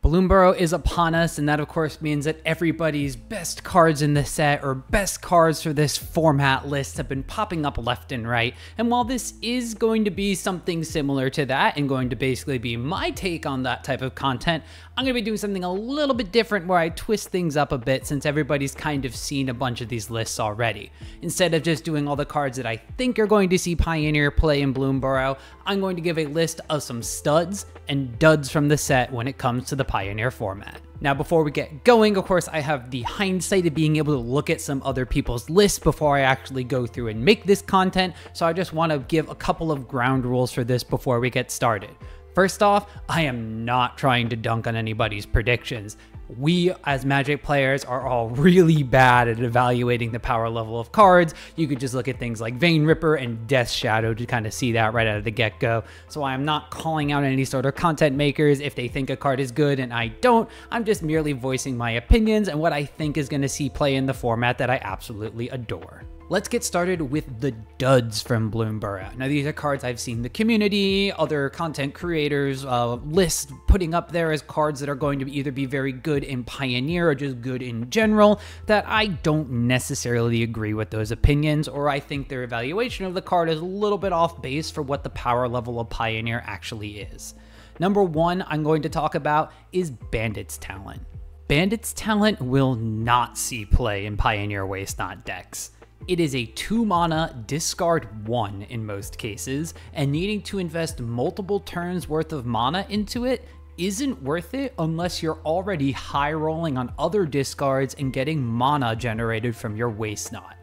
Bloomburrow is upon us, and that of course means that everybody's best cards in the set or best cards for this format list have been popping up left and right. And while this is going to be something similar to that and going to basically be my take on that type of content, I'm going to be doing something a little bit different where I twist things up a bit since everybody's kind of seen a bunch of these lists already. Instead of just doing all the cards that I think you're going to see Pioneer play in Bloomburrow, I'm going to give a list of some studs and duds from the set when it comes to the Pioneer format. Now, before we get going, of course, I have the hindsight of being able to look at some other people's lists before I actually go through and make this content, so I just want to give a couple of ground rules for this before we get started. First off, I am not trying to dunk on anybody's predictions. We, as Magic players, are all really bad at evaluating the power level of cards. You could just look at things like Vein Ripper and Death Shadow to kind of see that right out of the get-go. So I am not calling out any sort of content makers if they think a card is good and I don't. I'm just merely voicing my opinions and what I think is going to see play in the format that I absolutely adore. Let's get started with the duds from Bloomburrow. Now, these are cards I've seen the community, other content creators list putting up there as cards that are going to either be very good in Pioneer or just good in general, that I don't necessarily agree with those opinions, or I think their evaluation of the card is a little bit off base for what the power level of Pioneer actually is. Number one I'm going to talk about is Bandit's Talent. Bandit's Talent will not see play in Pioneer Waste-Not decks. It is a 2-mana discard 1 in most cases, and needing to invest multiple turns worth of mana into it isn't worth it unless you're already high rolling on other discards and getting mana generated from your Waste-Not.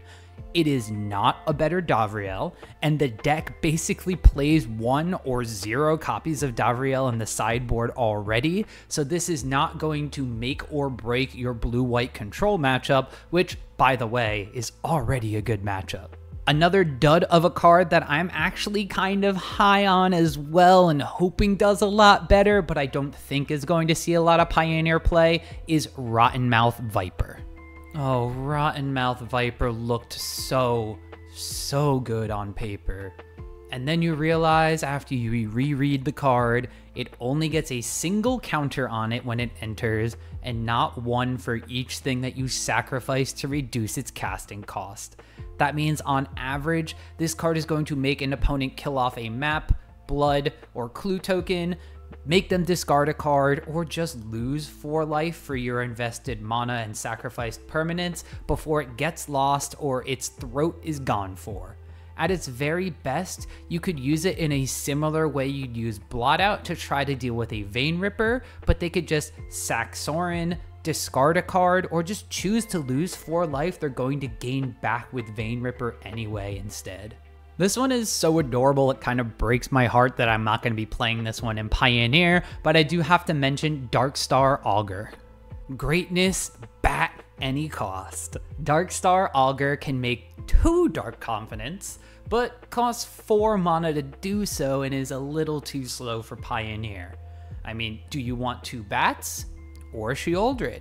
It is not a better Davriel, and the deck basically plays 1 or 0 copies of Davriel in the sideboard already, so this is not going to make or break your blue-white control matchup, which, by the way, is already a good matchup. Another dud of a card that I'm actually kind of high on as well and hoping does a lot better, but I don't think is going to see a lot of Pioneer play, is Rottenmouth Viper. Oh, Rottenmouth Viper looked so good on paper. And then you realize after you reread the card, it only gets a single counter on it when it enters, and not one for each thing that you sacrifice to reduce its casting cost. That means on average, this card is going to make an opponent kill off a map, blood, or clue token, make them discard a card, or just lose 4 life for your invested mana and sacrificed permanents before it gets lost or its throat is gone for. At its very best, you could use it in a similar way you'd use Blot Out to try to deal with a Vein Ripper, but they could just sack Sorin, discard a card, or just choose to lose 4 life they're going to gain back with Vein Ripper anyway instead. This one is so adorable, it kind of breaks my heart that I'm not going to be playing this one in Pioneer, but I do have to mention Darkstar Augur. Greatness at any cost. Darkstar Augur can make 2 Dark Confidence, but costs 4 mana to do so and is a little too slow for Pioneer. I mean, do you want 2 bats or Sheoldred?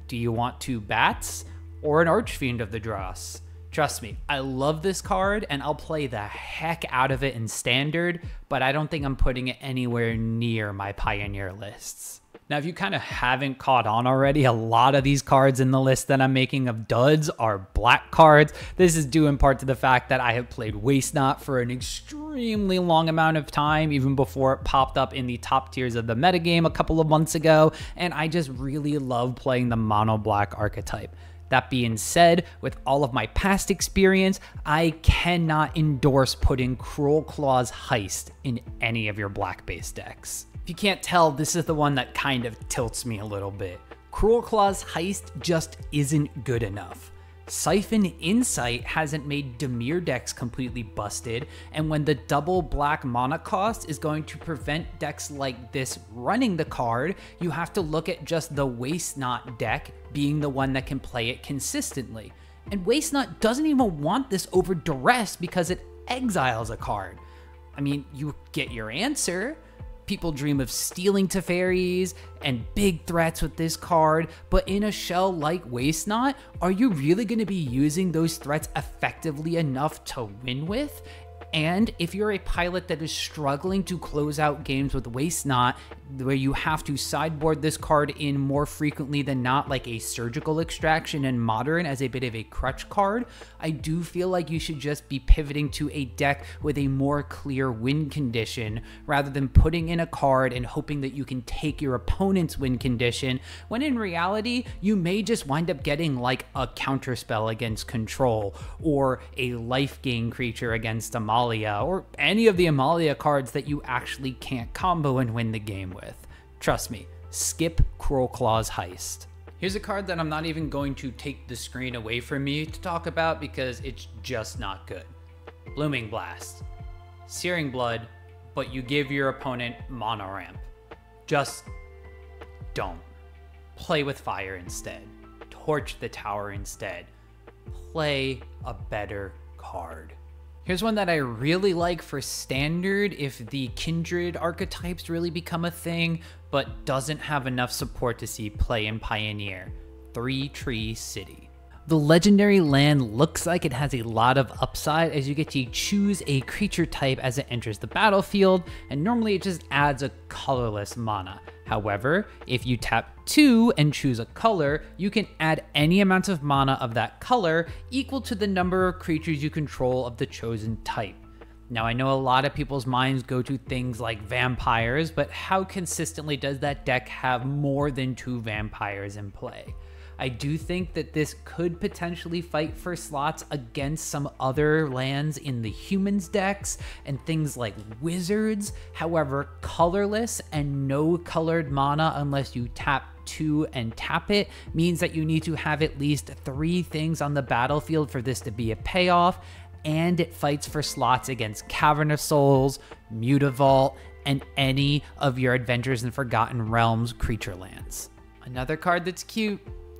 Do you want 2 bats or an Archfiend of the Dross? Trust me, I love this card and I'll play the heck out of it in Standard, but I don't think I'm putting it anywhere near my Pioneer lists. Now, if you kind of haven't caught on already, a lot of these cards in the list that I'm making of duds are black cards. This is due in part to the fact that I have played Waste-Not for an extremely long amount of time, even before it popped up in the top tiers of the metagame a couple of months ago, and I just really love playing the mono black archetype. That being said, with all of my past experience, I cannot endorse putting Cruel Claw's Heist in any of your black-based decks. If you can't tell, this is the one that kind of tilts me a little bit. Cruel Claw's Heist just isn't good enough. Siphon Insight hasn't made Dimir decks completely busted, and when the double black mana cost is going to prevent decks like this running the card, you have to look at just the Waste-Not deck being the one that can play it consistently. And Waste-Not doesn't even want this over Duress because it exiles a card. I mean, you get your answer. People dream of stealing Teferis and big threats with this card, but in a shell like Waste-Not, are you really going to be using those threats effectively enough to win with? And if you're a pilot that is struggling to close out games with Waste Not, where you have to sideboard this card in more frequently than not, like a Surgical Extraction and Modern as a bit of a crutch card, I do feel like you should just be pivoting to a deck with a more clear win condition, rather than putting in a card and hoping that you can take your opponent's win condition, when in reality, you may just wind up getting like a counterspell against Control, or a life gain creature against Amalia, or any of the Amalia cards that you actually can't combo and win the game with. Trust me, skip Cruel Claw's Heist. Here's a card that I'm not even going to take the screen away from me to talk about because it's just not good. Blooming Blast. Searing Blood, but you give your opponent Mono Ramp. Just don't. Play with fire instead. Torch the tower instead. Play a better card. Here's one that I really like for Standard if the Kindred archetypes really become a thing, but doesn't have enough support to see play in Pioneer. 3 Tree City. The legendary land looks like it has a lot of upside, as you get to choose a creature type as it enters the battlefield, and normally it just adds a colorless mana. However, if you tap 2 and choose a color, you can add any amount of mana of that color equal to the number of creatures you control of the chosen type. Now, I know a lot of people's minds go to things like vampires, but how consistently does that deck have more than 2 vampires in play? I do think that this could potentially fight for slots against some other lands in the humans decks and things like wizards. However, colorless and no colored mana unless you tap 2 and tap it means that you need to have at least 3 things on the battlefield for this to be a payoff, and it fights for slots against Cavern of Souls, Mutavault, and any of your Adventures in Forgotten Realms creature lands. Another card that's cute.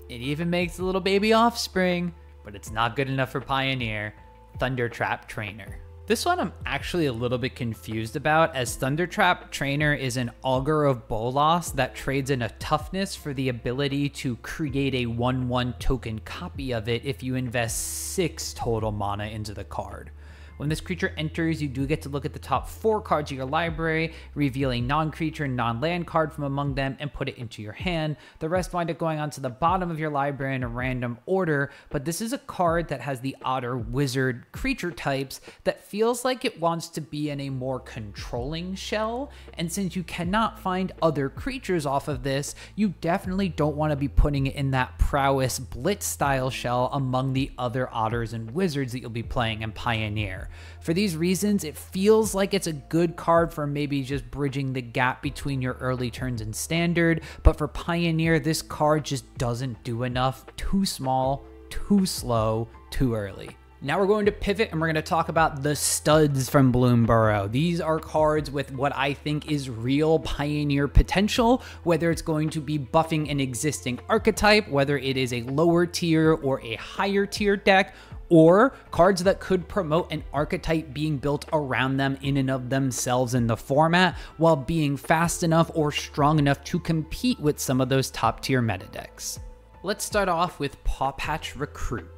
It even makes a little baby offspring, but it's not good enough for Pioneer. Thundertrap Trainer. This one I'm actually a little bit confused about, as Thundertrap Trainer is an Augur of Bolas that trades in a toughness for the ability to create a 1/1 token copy of it if you invest 6 total mana into the card. When this creature enters, you do get to look at the top 4 cards of your library, reveal a non-creature, non-land card from among them, and put it into your hand. The rest wind up going onto the bottom of your library in a random order, but this is a card that has the Otter Wizard creature types that feels like it wants to be in a more controlling shell, and since you cannot find other creatures off of this, you definitely don't want to be putting it in that Prowess Blitz style shell among the other Otters and Wizards that you'll be playing in Pioneer. For these reasons, it feels like it's a good card for maybe just bridging the gap between your early turns and Standard, but for Pioneer, this card just doesn't do enough. Too small, too slow, too early. Now we're going to pivot and we're going to talk about the studs from Bloomburrow. These are cards with what I think is real Pioneer potential, whether it's going to be buffing an existing archetype, whether it is a lower tier or a higher tier deck, or cards that could promote an archetype being built around them in and of themselves in the format, while being fast enough or strong enough to compete with some of those top tier meta decks. Let's start off with Pawpatch Recruit.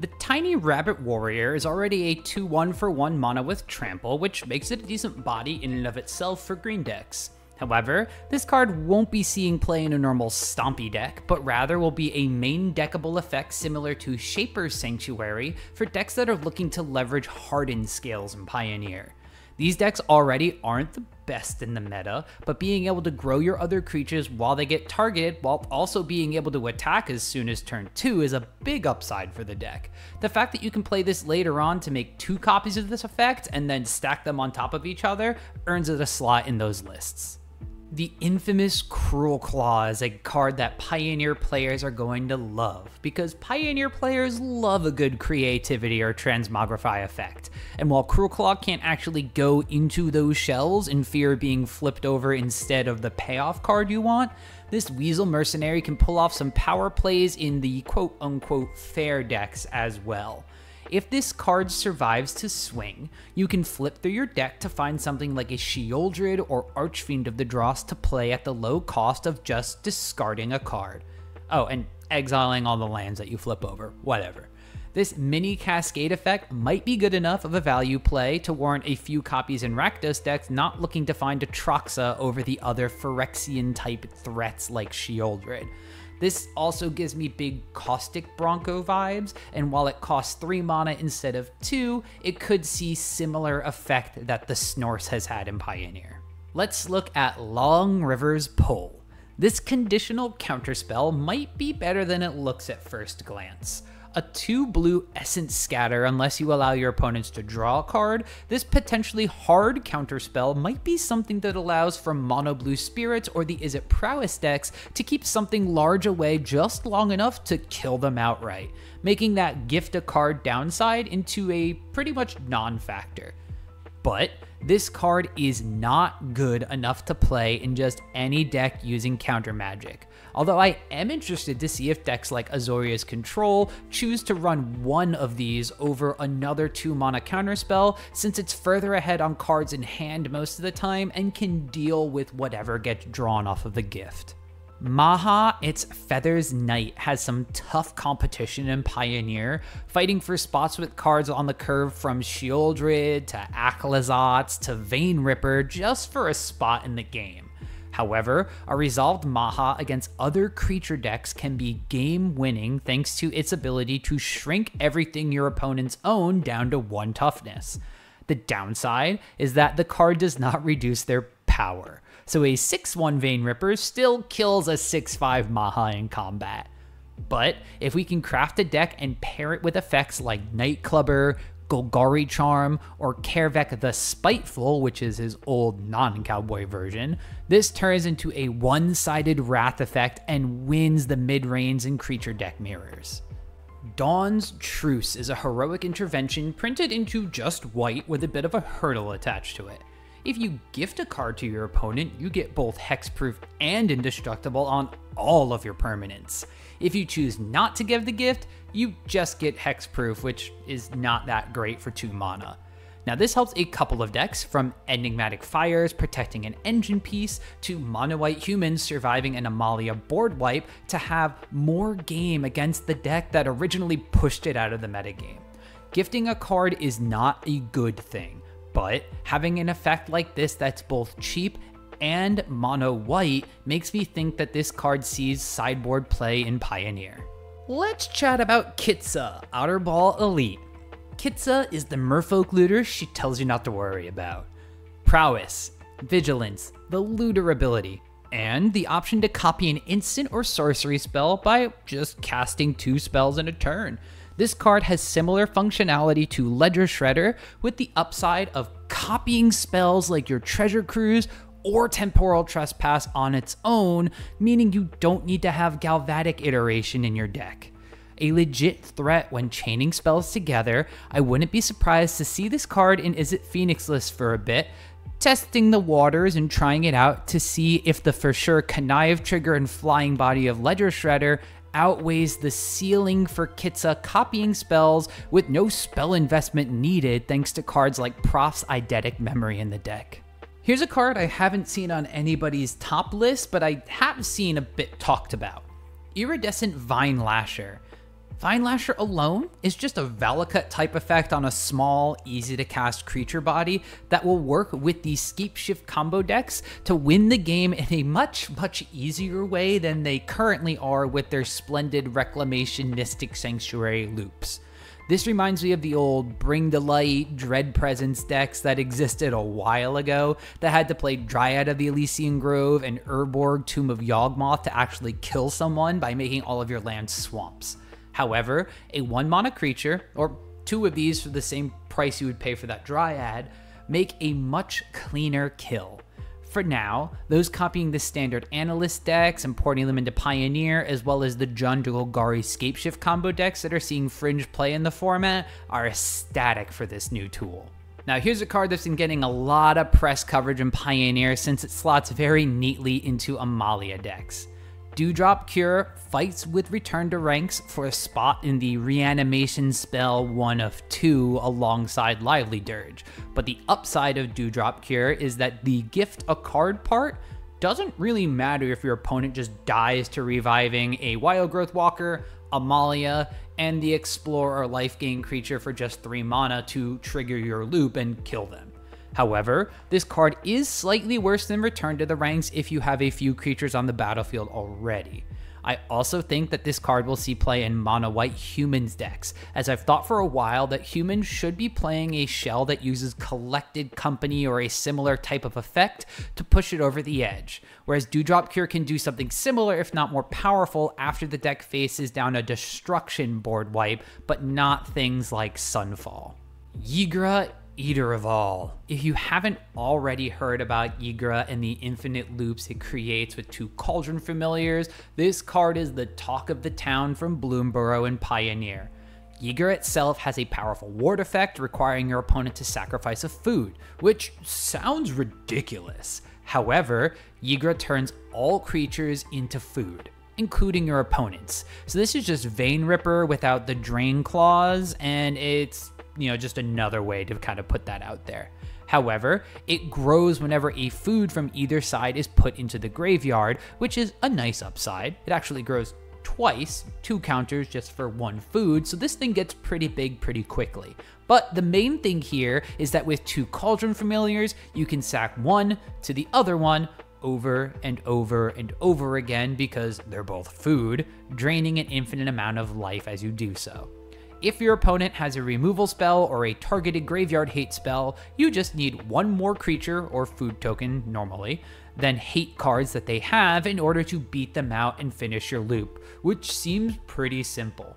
The tiny rabbit warrior is already a 2/1 for 1 mana with trample, which makes it a decent body in and of itself for green decks. However, this card won't be seeing play in a normal stompy deck, but rather will be a main deckable effect similar to Shaper's Sanctuary for decks that are looking to leverage hardened scales in Pioneer. These decks already aren't the best in the meta, but being able to grow your other creatures while they get targeted, while also being able to attack as soon as turn 2 is a big upside for the deck. The fact that you can play this later on to make 2 copies of this effect and then stack them on top of each other earns it a slot in those lists. The infamous Cruel Claw is a card that Pioneer players are going to love, because Pioneer players love a good creativity or transmogrify effect. And while Cruel Claw can't actually go into those shells in fear of being flipped over instead of the payoff card you want, this Weasel Mercenary can pull off some power plays in the quote-unquote fair decks as well. If this card survives to swing, you can flip through your deck to find something like a Sheoldred or Archfiend of the Dross to play at the low cost of just discarding a card. Oh, and exiling all the lands that you flip over, whatever. This mini Cascade effect might be good enough of a value play to warrant a few copies in Rakdos decks not looking to find Atraxa over the other Phyrexian type threats like Sheoldred. This also gives me big Caustic Bronco vibes, and while it costs 3 mana instead of 2, it could see similar effect that the Snorse has had in Pioneer. Let's look at Long River's Pull. This conditional counterspell might be better than it looks at first glance. A 2-blue Essence Scatter unless you allow your opponents to draw a card, this potentially hard counterspell might be something that allows for mono blue spirits or the Izzet Prowess decks to keep something large away just long enough to kill them outright, making that gift a card downside into a pretty much non-factor. But this card is not good enough to play in just any deck using counter magic. Although I am interested to see if decks like Azorius Control choose to run one of these over another 2-mana counterspell, since it's further ahead on cards in hand most of the time and can deal with whatever gets drawn off of the gift. Maha, its Feathers Knight, has some tough competition in Pioneer, fighting for spots with cards on the curve from Sheoldred to Aclazotz to Vein Ripper just for a spot in the game. However, a resolved Maha against other creature decks can be game-winning thanks to its ability to shrink everything your opponents own down to 1 toughness. The downside is that the card does not reduce their power, so a 6/1 Vein Ripper still kills a 6/5 Maha in combat. But if we can craft a deck and pair it with effects like Nightclubber, Golgari Charm, or Kaervek the Spiteful, which is his old non-cowboy version, this turns into a one-sided Wrath effect and wins the mid-range and creature deck mirrors. Dawn's Truce is a heroic intervention printed into just white with a bit of a hurdle attached to it. If you gift a card to your opponent, you get both hexproof and indestructible on all of your permanents. If you choose not to give the gift, you just get hexproof, which is not that great for 2 mana. Now this helps a couple of decks, from Enigmatic Fires protecting an engine piece to mono-white humans surviving an Amalia board wipe, to have more game against the deck that originally pushed it out of the metagame. Gifting a card is not a good thing, but having an effect like this that's both cheap and mono-white makes me think that this card sees sideboard play in Pioneer. Let's chat about Kitza, Outer Ball Elite. Kitza is the merfolk looter she tells you not to worry about. Prowess, Vigilance, the looter ability, and the option to copy an instant or sorcery spell by just casting 2 spells in a turn. This card has similar functionality to Ledger Shredder, with the upside of copying spells like your Treasure Cruise or Temporal Trespass on its own, meaning you don't need to have Galvadic Iteration in your deck. A legit threat when chaining spells together, I wouldn't be surprised to see this card in Izzet Phoenix list for a bit, testing the waters and trying it out to see if the for sure Connive Trigger and Flying Body of Ledger Shredder outweighs the ceiling for Kitza copying spells with no spell investment needed thanks to cards like Proph's Eidetic Memory in the deck. Here's a card I haven't seen on anybody's top list, but I have seen a bit talked about. Iridescent Vine Lasher. Vine Lasher alone is just a Valakut type effect on a small, easy to cast creature body that will work with the Scape Shift combo decks to win the game in a much easier way than they currently are with their splendid Reclamation Mystic Sanctuary loops. This reminds me of the old Bring the Light, Dread Presence decks that existed a while ago that had to play Dryad of the Elysian Grove and Urborg, Tomb of Yawgmoth to actually kill someone by making all of your lands swamps. However, a 1-mana creature, or 2 of these for the same price you would pay for that Dryad, make a much cleaner kill. For now, those copying the standard Analyst decks and porting them into Pioneer, as well as the Jund Golgari Scapeshift combo decks that are seeing fringe play in the format, are ecstatic for this new tool. Now here's a card that's been getting a lot of press coverage in Pioneer since it slots very neatly into Amalia decks. Dewdrop Cure fights with Return to Ranks for a spot in the reanimation spell 1 of 2 alongside Lively Dirge, but the upside of Dewdrop Cure is that the gift a card part doesn't really matter if your opponent just dies to reviving a Wild Growth Walker, Amalia, and the Explorer life gain creature for just 3 mana to trigger your loop and kill them. However, this card is slightly worse than Return to the Ranks if you have a few creatures on the battlefield already. I also think that this card will see play in mono-white humans decks, as I've thought for a while that humans should be playing a shell that uses Collected Company or a similar type of effect to push it over the edge, whereas Dewdrop Cure can do something similar if not more powerful after the deck faces down a destruction board wipe, but not things like Sunfall. Ygra, Eater of All. If you haven't already heard about Ygra and the infinite loops it creates with 2 Cauldron Familiars, this card is the talk of the town from Bloomburrow and Pioneer. Ygra itself has a powerful ward effect requiring your opponent to sacrifice a food, which sounds ridiculous. However, Ygra turns all creatures into food, including your opponents. So this is just Vein Ripper without the Drain Clause, and it's just another way to kind of put that out there. However, it grows whenever a food from either side is put into the graveyard, which is a nice upside. It actually grows twice, 2 counters just for 1 food, so this thing gets pretty big pretty quickly. But the main thing here is that with 2 Cauldron Familiars, you can sack one to the other one over and over and over again because they're both food, draining an infinite amount of life as you do so. If your opponent has a removal spell or a targeted graveyard hate spell, you just need 1 more creature or food token normally than hate cards that they have in order to beat them out and finish your loop, which seems pretty simple.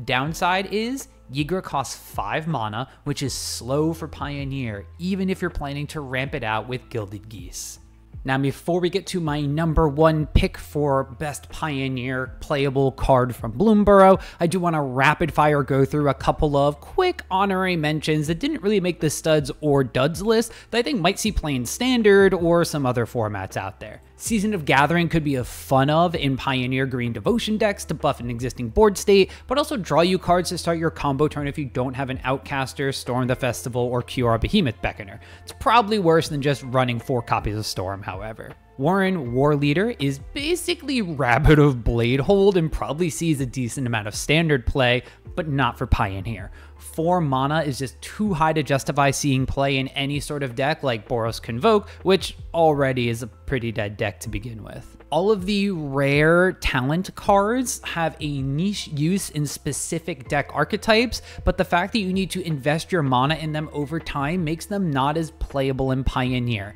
Downside is Ygra costs 5 mana, which is slow for Pioneer, even if you're planning to ramp it out with Gilded Geese. Now, before we get to my number 1 pick for best Pioneer playable card from Bloomburrow, I do want to rapid fire go through a couple of quick honorary mentions that didn't really make the studs or duds list that I think might see play in Standard or some other formats out there. Season of Gathering could be a fun of in Pioneer Green Devotion decks to buff an existing board state, but also draw you cards to start your combo turn if you don't have an Outcaster, Storm the Festival, or Kiora Behemoth Beckoner. It's probably worse than just running 4 copies of Storm, however. Warren War Leader is basically Rabbit of Bladehold and probably sees a decent amount of Standard play, but not for Pioneer. 4 mana is just too high to justify seeing play in any sort of deck like Boros Convoke, which already is a pretty dead deck to begin with. All of the rare talent cards have a niche use in specific deck archetypes, but the fact that you need to invest your mana in them over time makes them not as playable in Pioneer.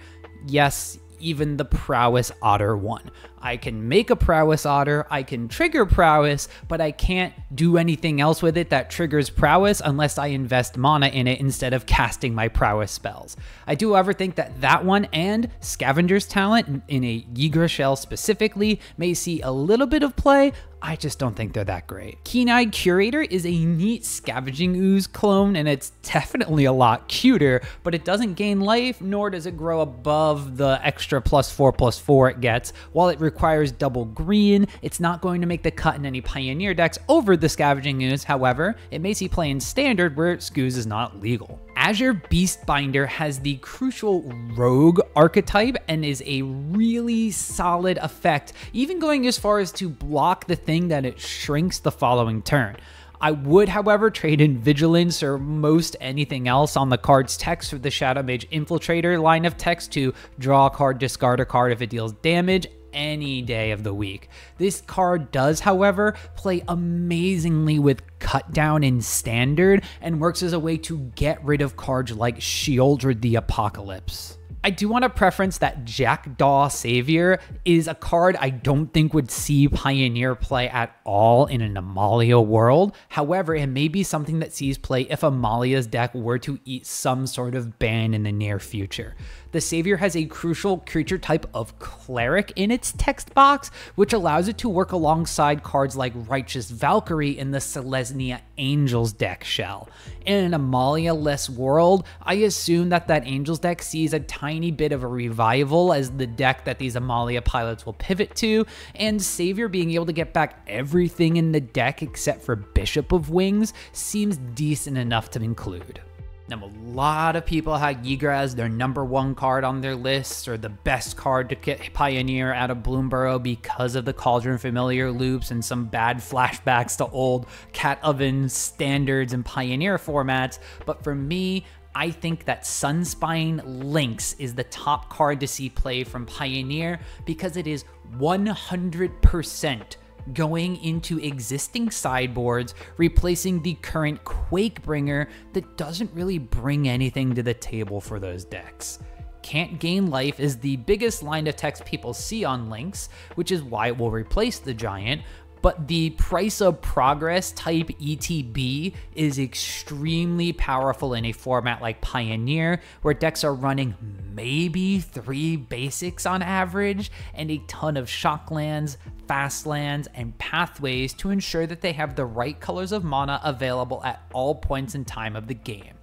Yes, even the Prowess Otter one. I can make a Prowess Otter, I can trigger Prowess, but I can't do anything else with it that triggers Prowess unless I invest mana in it instead of casting my Prowess spells. I do however think that that one and Scavenger's Talent in a Ygra shell specifically may see a little bit of play. I just don't think they're that great. Keen-Eyed Curator is a neat Scavenging Ooze clone, and it's definitely a lot cuter, but it doesn't gain life, nor does it grow above the extra +4/+4 it gets. While it requires double green, it's not going to make the cut in any Pioneer decks over the Scavenging Ooze. However, it may see play in Standard where Scooze is not legal. Azure Beastbinder has the crucial Rogue archetype and is a really solid effect, even going as far as to block the thing that it shrinks the following turn. I would, however, trade in Vigilance or most anything else on the card's text for the Shadow Mage Infiltrator line of text to draw a card, discard a card if it deals damage any day of the week. This card does, however, play amazingly with Cut Down in Standard and works as a way to get rid of cards like Sheoldred the Apocalypse. I do want to preference that Jackdaw Savior is a card I don't think would see Pioneer play at all in an Amalia world. However, it may be something that sees play if Amalia's deck were to eat some sort of ban in the near future. The Savior has a crucial creature type of Cleric in its text box, which allows it to work alongside cards like Righteous Valkyrie in the Selesnya Angels deck shell. In an Amalia-less world, I assume that Angels deck sees a tiny bit of a revival as the deck that these Amalia pilots will pivot to, and Savior being able to get back everything in the deck except for Bishop of Wings seems decent enough to include. Now, a lot of people had Yigra as their #1 card on their list, or the best card to get Pioneer out of Bloomburrow because of the Cauldron Familiar loops and some bad flashbacks to old Cat Oven standards and Pioneer formats. But for me, I think that Sunspine Lynx is the top card to see play from Pioneer because it is 100% going into existing sideboards, replacing the current Quakebringer that doesn't really bring anything to the table for those decks. Can't Gain Life is the biggest line of text people see on Lynx, which is why it will replace the Giant, but the Price of Progress type ETB is extremely powerful in a format like Pioneer, where decks are running maybe 3 basics on average, and a ton of shock lands, fast lands, and pathways to ensure that they have the right colors of mana available at all points in time of the game.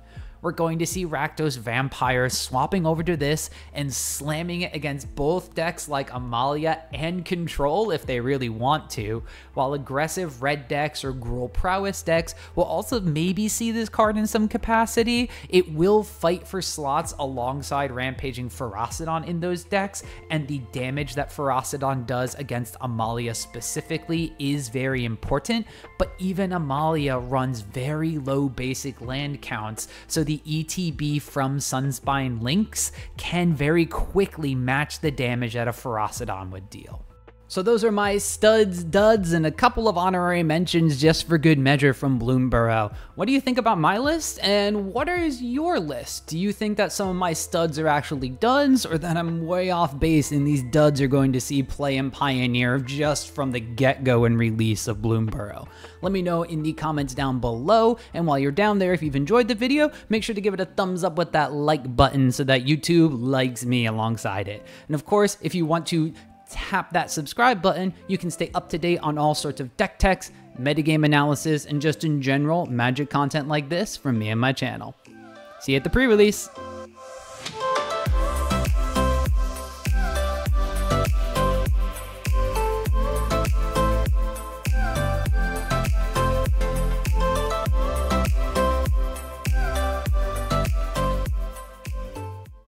We're going to see Rakdos Vampire swapping over to this and slamming it against both decks like Amalia and Control if they really want to, while aggressive red decks or Gruul Prowess decks will also maybe see this card in some capacity. It will fight for slots alongside Rampaging Ferocidon in those decks, and the damage that Ferocidon does against Amalia specifically is very important, but even Amalia runs very low basic land counts, so the ETB from Sunspine Lynx can very quickly match the damage that a Ferocidon would deal. So those are my studs, duds, and a couple of honorary mentions just for good measure from Bloomburrow. What do you think about my list, and what is your list? Do you think that some of my studs are actually duds, or that I'm way off base and these duds are going to see play in Pioneer just from the get-go and release of Bloomburrow? Let me know in the comments down below, and while you're down there, if you've enjoyed the video, make sure to give it a thumbs up with that like button so that YouTube likes me alongside it. And of course, if you want to tap that subscribe button, you can stay up to date on all sorts of deck techs, metagame analysis, and just in general Magic content like this from me and my channel. See you at the pre-release!